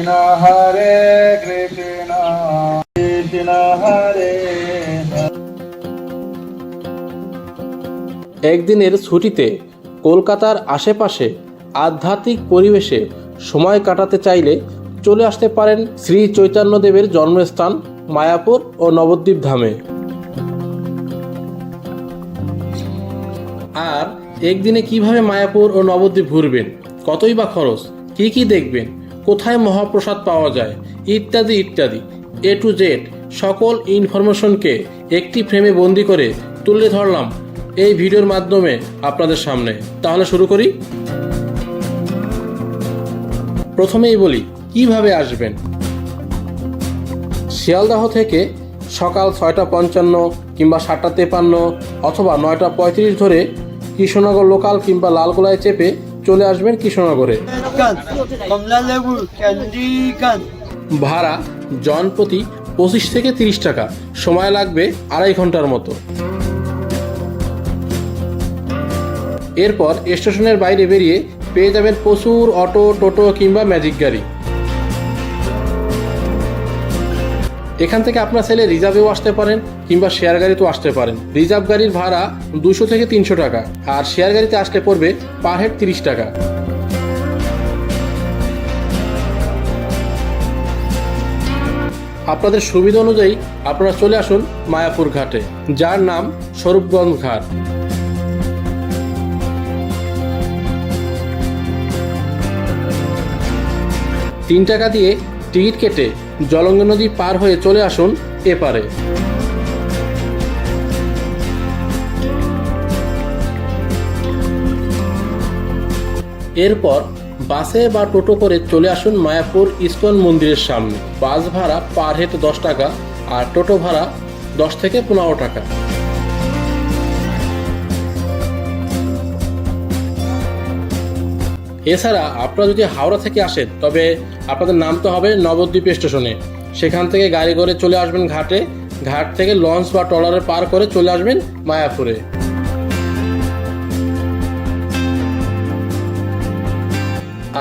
Krishna Hare Krishna Krishna Hare একদিনের ছুটিতে কলকাতার আশেপাশে আধ্যাত্মিক পরিবেশে সময় কাটাতে চাইলে চলে আসতে পারেন শ্রী চৈতন্যদেবের জন্মস্থান মায়াপুর ও নবদ্বীপ ধামে। আর একদিনে কিভাবে মায়াপুর ও নবদ্বীপ ঘুরবেন, কতই বা খরচ, কি কি দেখবেন, কোথায় মহাপ্রসাদ পাওয়া যায়, ইত্যাদি ইত্যাদি A to Z সকল ইনফরমেশনকে একটি ফ্রেমে বন্দি করে তুলে ধরলাম এই ভিডিওর মাধ্যমে আপনাদের সামনে। তাহলে শুরু করি। প্রথমেই বলি কিভাবে আসবেন। শিয়ালদাহ থেকে সকাল 6:55 কিংবা 7:53 অথবা 9:35 ধরে কৃষ্ণনগর লোকাল কিংবা লালগোলায় চেপে চলে আসবেন কৃষ্ণনগরে। ভাড়া জনপ্রতি 25 থেকে 30 টাকা, সময় লাগবে 2.5 ঘন্টার মতো। এরপর স্টেশনের বাইরে বেরিয়ে পেয়ে যাবেন প্রচুর অটো, টোটো কিংবা ম্যাজিক গাড়ি। এখান থেকে আপনার ছেলে রিজার্ভেও আসতে পারেন কিংবা শেয়ার গাড়িতেও আসতে পারেন। রিজার্ভ গাড়ির ভাড়া 200 থেকে 300 টাকা, আর শেয়ার গাড়িতে আসলে পড়বে পার হেড 30 টাকা। আপনাদের সুবিধা অনুযায়ী আপনারা চলে আসুন মায়াপুর ঘাটে, যার নাম স্বরূপগঞ্জ ঘাট। ৳3 দিয়ে টিকিট কেটে জলঙ্গি নদী পার হয়ে চলে আসুন এপারে। এরপর বাসে বা টোটো করে চলে আসুন মায়াপুর ইস্কন মন্দিরের সামনে। বাস ভাড়া পার হেড 10 টাকা আর টোটো ভাড়া 10 থেকে 15 টাকা। এছাড়া আপনারা যদি হাওড়া থেকে আসেন তবে আপনাদের নামতে হবে নবদ্বীপ স্টেশনে। সেখান থেকে গাড়ি করে চলে আসবেন ঘাটে। ঘাট থেকে লঞ্চ বা ট্রলারে পার করে চলে আসবেন মায়াপুরে।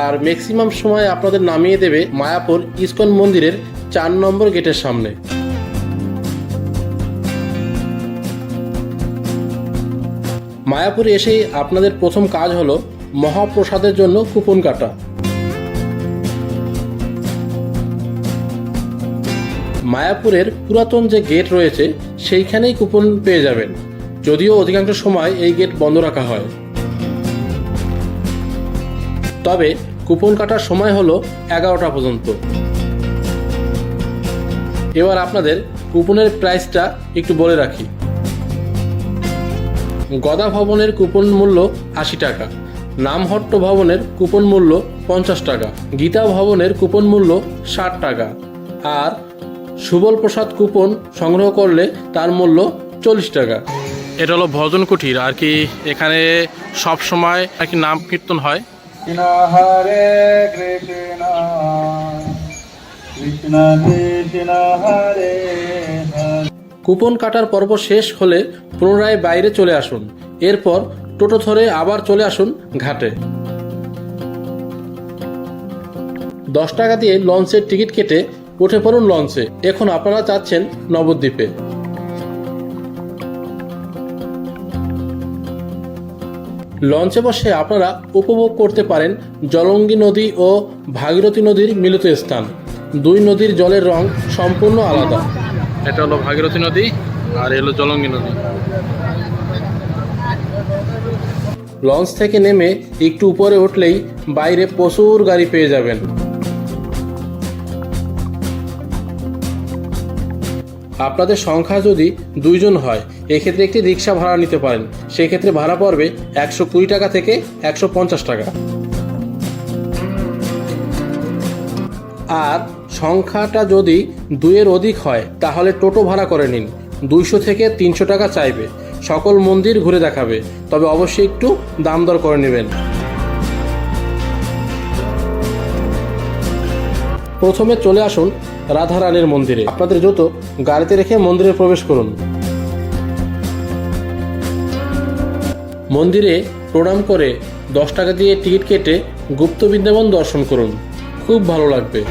আর ম্যাক্সিমাম সময় আপনাদের নামিয়ে দেবে মায়াপুর ইস্কন মন্দিরের 4 নম্বর গেটের সামনে। মায়াপুরে এসেই আপনাদের প্রথম কাজ হলো মহাপ্রসাদের জন্য কুপন কাটা। মায়াপুরের পুরাতন যে গেট রয়েছে সেইখানেই কুপন পেয়ে যাবেন, যদিও অধিকাংশ সময় এই গেট বন্ধ রাখা হয়। তবে কুপন কাটার সময় হলো 11টা পর্যন্ত। এবার আপনাদের কুপনের প্রাইসটা একটু বলে রাখি। গদা ভবনের কুপন মূল্য 80 টাকা, নামহট্ট ভবনের কুপন মূল্য 50 টাকা, গীতা ভবনের কুপন মূল্য 60 টাকা, আর সুবল প্রসাদ কুপন সংগ্রহ করলে তার মূল্য 40 টাকা। এটা হলো ভজন কুঠির আর কি। এখানে সব সময় আর কি নাম কীর্তন হয়। Krishna Hare Krishna Krishna Krishna Hare Hare। Coupon কাটার পর্ব শেষ হলে পুনরায় বাইরে চলে আসুন। এরপর টোটো ধরে আবার চলে আসুন ঘাটে। 10 টাকা দিয়ে লঞ্চের টিকিট কেটে উঠে পড়ুন লঞ্চে। এখন আপনারা যাচ্ছেন নবদ্বীপে। লঞ্চে বসে আপনারা উপভোগ করতে পারেন জলঙ্গি নদী ও ভাগীরথী নদীর মিলিত স্থান। দুই নদীর জলের রং সম্পূর্ণ আলাদা। এটা হলো ভাগীরথী নদী আর এলো জলঙ্গি নদী। লঞ্চ থেকে নেমে একটু উপরে উঠলেই বাইরে প্রচুর গাড়ি পেয়ে যাবেন। আপনাদের সংখ্যা যদি 2 জন হয় এক্ষেত্রে একটি রিক্সা ভাড়া নিতে পারেন। সেই ক্ষেত্রে ভাড়া পড়বে 120 টাকা থেকে 150 টাকা। আর সংখ্যাটা যদি 2-এর অধিক হয় তাহলে টোটো ভাড়া করে নিন। 200 থেকে 300 টাকা চাইবে। সকল মন্দির ঘুরে দেখাবে, তবে অবশ্যই একটু দাম দর করে নেবেন। প্রথমে চলে আসুন রাধারানীর মন্দিরে। আপনাদের জুতো গাড়িতে রেখে মন্দিরে প্রবেশ করুন। মন্দিরে প্রণাম করে 10 টাকা দিয়ে টিকিট কেটে গুপ্ত বৃন্দাবন দর্শন করুন। খুব ভালো লাগবে।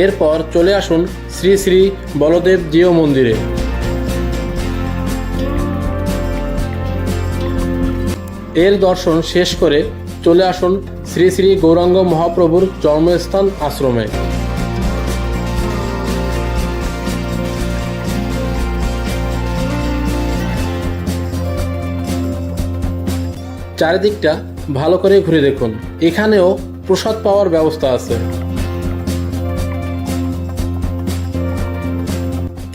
এরপর চলে আসুন শ্রী শ্রী বলদেব জিউ মন্দিরে। এর দর্শন শেষ করে চলে আসুন শ্রী শ্রী গৌরাঙ্গ মহাপ্রভুর জন্মস্থান আশ্রমে। চারিদিকটা ভালো করে ঘুরে দেখুন, এখানেও প্রসাদ পাওয়ার ব্যবস্থা আছে।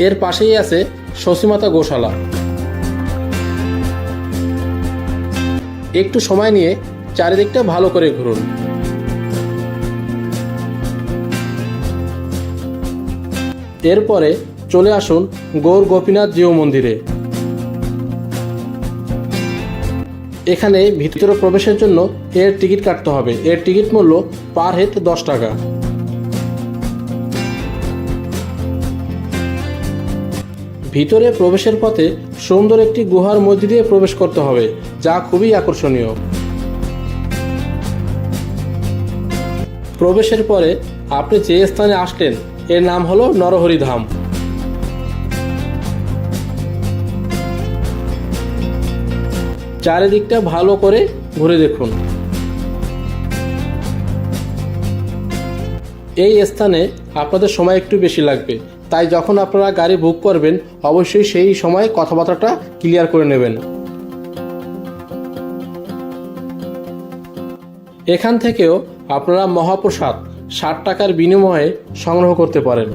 এর পাশেই আছে শশীমাতা গোশালা। একটু সময় নিয়ে চারিদিকটা ভালো করে ঘুরুন। এরপরে চলে আসুন গৌর গোপীনাথ জিউ মন্দিরে। এখানে ভিতরে প্রবেশের জন্য এর টিকিট কাটতে হবে। এর টিকিট মূল্য পার হেড 10 টাকা। ভিতরে প্রবেশের পথে সুন্দর একটি গুহার মধ্যে দিয়ে প্রবেশ করতে হবে, যা খুবই আকর্ষণীয়। প্রবেশের পরে আপনি যে স্থানে আসলেন এর নাম হলো নরহরি ধাম। চারিদিকটা ভালো করে ঘুরে দেখুন। এই স্থানে আপনাদের সময় একটু বেশি লাগবে, তাই যখন আপনারা গাড়ি বুক করবেন অবশ্যই সেই সময় কথাবার্তাটা ক্লিয়ার করে নেবেন। এখান থেকেও আপনারা মহাপ্রসাদ 60 টাকার বিনিময়ে সংগ্রহ করতে পারেন।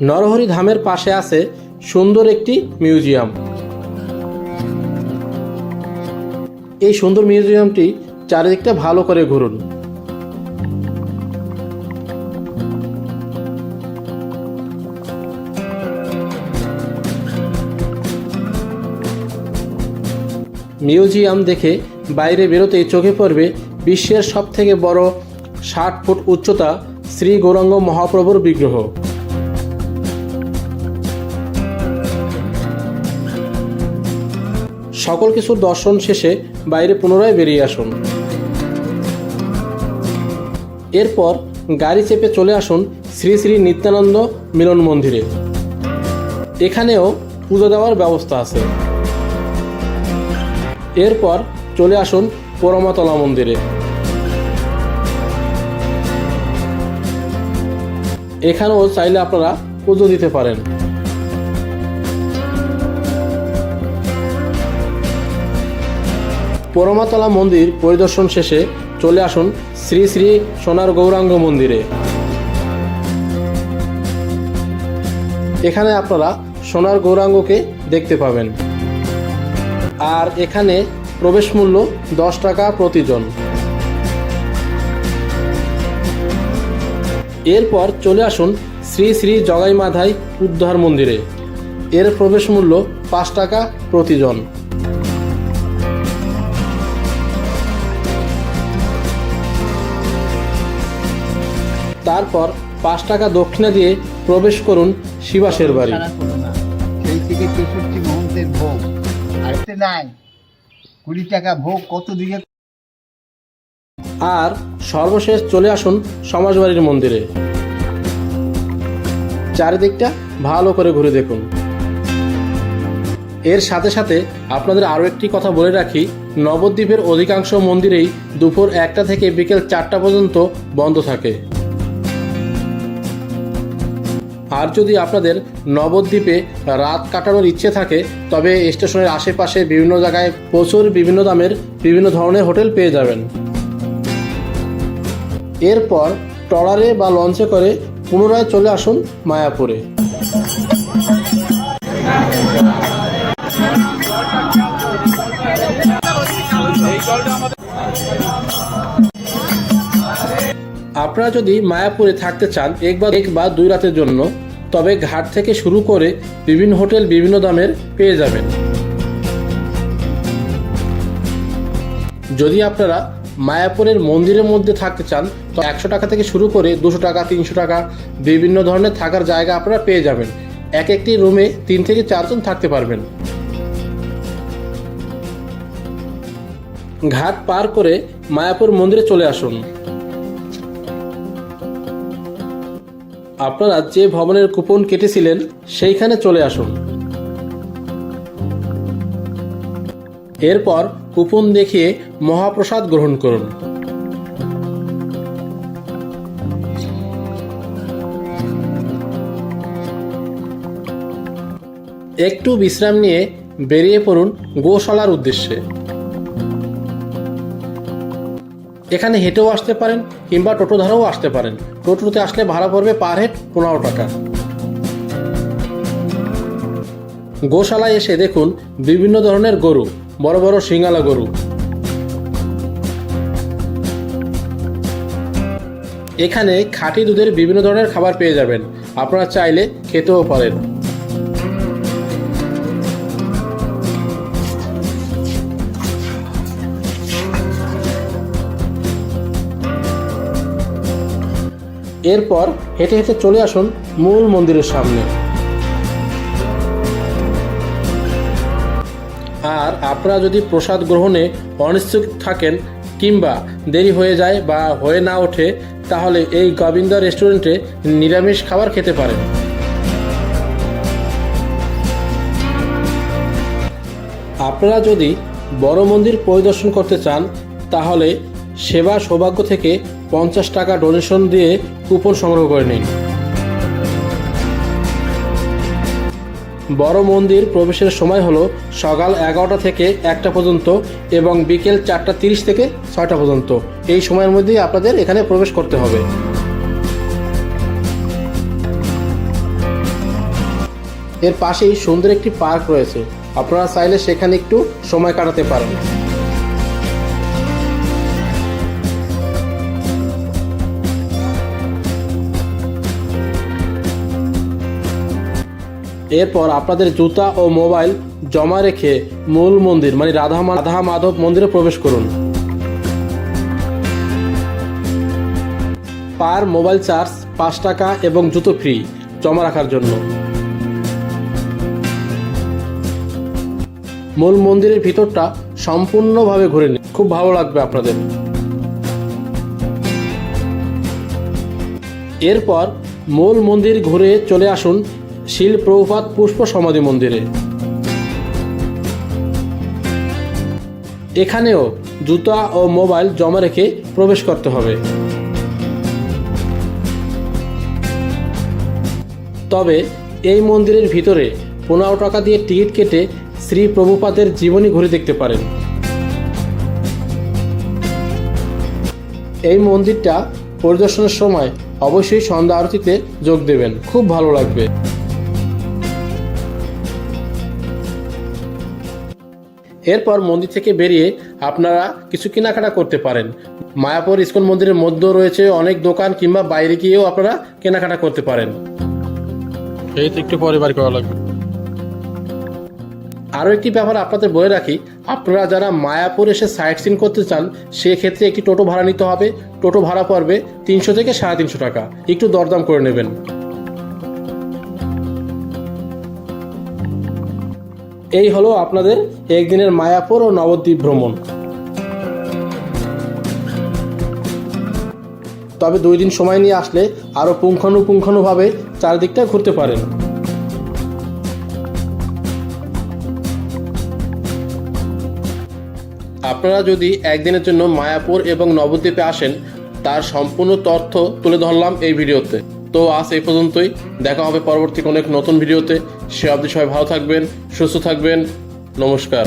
নরহরি ধামের পাশে আছে সুন্দর একটি মিউজিয়াম। এই সুন্দর মিউজিয়ামটি চারিদিকটা ভালো করে ঘুরুন। মিউজিয়াম দেখে বাইরে বেরোতেই চোখে পড়বে বিশ্বের সবথেকে বড় 60 ফুট উচ্চতা শ্রী গৌরাঙ্গ মহাপ্রভুর বিগ্রহ। সকল কিছুর দর্শন শেষে বাইরে পুনরায় বেরিয়ে আসুন। এরপর গাড়ি চেপে চলে আসুন শ্রী শ্রী নিত্যানন্দ মিলন মন্দিরে। এখানেও পুজো দেওয়ার ব্যবস্থা আছে। এরপর চলে আসুন পরমাতলা মন্দিরে। এখানেও চাইলে আপনারা পুজো দিতে পারেন। পরমাতলা মন্দির পরিদর্শন শেষে চলে আসুন শ্রী শ্রী সোনার গৌরাঙ্গ মন্দিরে। এখানে আপনারা সোনার গৌরাঙ্গকে দেখতে পাবেন। আর এখানে প্রবেশ মূল্য 10 টাকা প্রতিজন। এরপর চলে আসুন শ্রী শ্রী জগাই মাধাই উদ্ধার মন্দিরে। এর প্রবেশ মূল্য 5 টাকা প্রতিজন। তারপর 5 টাকা দক্ষিণা দিয়ে প্রবেশ করুন শিবাসের বাড়ি। সেই থেকে 63 মহন্তের ভোগ আর নাই 20 টাকা ভোগ কত দিকে। আর সর্বশেষ চলে আসুন সমাজবাড়ির মন্দিরে। চারিদিকটা ভালো করে ঘুরে দেখুন। এর সাথে সাথে আপনাদের আরও একটি কথা বলে রাখি, নবদ্বীপের অধিকাংশ মন্দিরেই দুপুর 1টা থেকে বিকেল 4টা পর্যন্ত বন্ধ থাকে। আর যদি আপনাদের নবদ্বীপে রাত কাটানোর ইচ্ছে থাকে তবে স্টেশনের আশেপাশে বিভিন্ন জায়গায় প্রচুর বিভিন্ন দামের বিভিন্ন ধরনের হোটেল পেয়ে যাবেন। এরপর ট্রলারে বা লঞ্চে করে পুনরায় চলে আসুন মায়াপুরে। আপনারা যদি মায়াপুরে থাকতে চান এক বা 2 রাতের জন্য, তবে ঘাট থেকে শুরু করে বিভিন্ন হোটেল বিভিন্ন দামের পেয়ে যাবেন। যদি আপনারা মায়াপুরের মন্দিরের মধ্যে থাকতে চান তো 100 টাকা থেকে শুরু করে 200 টাকা 300 টাকা বিভিন্ন ধরনের থাকার জায়গা আপনারা পেয়ে যাবেন। এক একটি রুমে 3 থেকে 4 জন থাকতে পারবেন। ঘাট পার করে মায়াপুর মন্দিরে চলে আসুন। আপনারা যে ভবনের কুপন কেটেছিলেন সেইখানে চলে আসুন। এরপর কুপন দেখিয়ে মহাপ্রসাদ গ্রহণ করুন। একটু বিশ্রাম নিয়ে বেরিয়ে পড়ুন গোশালার উদ্দেশ্যে। এখানে হেঁটেও আসতে পারেন কিংবা টোটো ধারাও আসতে পারেন। টোটোতে আসলে ভাড়া পড়বে পার হেড 15 টাকা। গোশালায় এসে দেখুন বিভিন্ন ধরনের গরু, বড় বড় সিঙ্গালা গরু। এখানে খাঁটি দুধের বিভিন্ন ধরনের খাবার পেয়ে যাবেন, আপনারা চাইলে খেতেও পারেন। এরপর হেঁটে হেঁটে চলে আসুন মূল মন্দিরের সামনে। আর আপনারা যদি প্রসাদ গ্রহণে অনিচ্ছুক থাকেন কিংবা দেরি হয়ে যায় বা হয়ে না ওঠে, তাহলে এই গোবিন্দা রেস্টুরেন্টে নিরামিষ খাবার খেতে পারেন। আপনারা যদি বড় মন্দির পরিদর্শন করতে চান, তাহলে সেবা সৌভাগ্য থেকে 50 টাকা ডোনেশন দিয়ে কুপন সংগ্রহ করে নিন। বড় মন্দির প্রবেশের সময় হলো সকাল 11টা থেকে 1টা পর্যন্ত এবং বিকেল 4:30 থেকে 6টা পর্যন্ত। এই সময়ের মধ্যেই আপনাদের এখানে প্রবেশ করতে হবে। এর পাশেই সুন্দর একটি পার্ক রয়েছে, আপনারা চাইলে সেখানে একটু সময় কাটাতে পারেন। এরপর আপনাদের জুতা ও মোবাইল জমা রেখে মূল মন্দির মানে রাধা মাধব মন্দিরে প্রবেশ করুন। পার মোবাইল চার্জ 5 টাকা এবং জুতো ফ্রি জমা রাখার জন্য। মূল মন্দিরের ভিতরটা সম্পূর্ণভাবে ঘুরে নিন, খুব ভালো লাগবে আপনাদের। এরপর মূল মন্দির ঘুরে চলে আসুন শিল প্রভুপাদ পুষ্প সমাধি মন্দিরে। এখানেও জুতা ও মোবাইল জমা রেখে প্রবেশ করতে হবে। তবে এই মন্দিরের ভিতরে 15 টাকা দিয়ে টিকিট কেটে শ্রী প্রভুপাদের জীবনী ঘুরে দেখতে পারেন। এই মন্দিরটা পরিদর্শনের সময় অবশ্যই সন্ধ্যা আরতিতে যোগ দেবেন, খুব ভালো লাগবে। এরপর মন্দির থেকে বেরিয়ে আপনারা কিছু কেনাকাটা করতে পারেন। মায়াপুর ইস্কন মন্দিরের মধ্যে রয়েছে অনেক দোকান, কিংবা বাইরে গিয়েও আপনারা কেনাকাটা করতে পারেন। এই তো একটু পরে বাড়ি করা লাগবে। আরও একটি ব্যাপার আপনাদের বলে রাখি, আপনারা যারা মায়াপুর এসে সাইট সিন করতে চান সেক্ষেত্রে একটি টোটো ভাড়া নিতে হবে। টোটো ভাড়া পড়বে 300 থেকে 350 টাকা, একটু দরদাম করে নেবেন। এই হলো আপনাদের একদিনের মায়াপুর ও নবদ্বীপ ভ্রমণ। তবে 2 দিন সময় নিয়ে আসলে আরও পুঙ্খানুপুঙ্খানুভাবে চারদিকটা ঘুরতে পারেন। আপনারা যদি একদিনের জন্য মায়াপুর এবং নবদ্বীপে আসেন, তার সম্পূর্ণ তথ্য তুলে ধরলাম এই ভিডিওতে। তো আজ এই পর্যন্তই, দেখা হবে পরবর্তী কোনো এক নতুন ভিডিওতে। সে অবধি সবাই ভালো থাকবেন, সুস্থ থাকবেন। নমস্কার।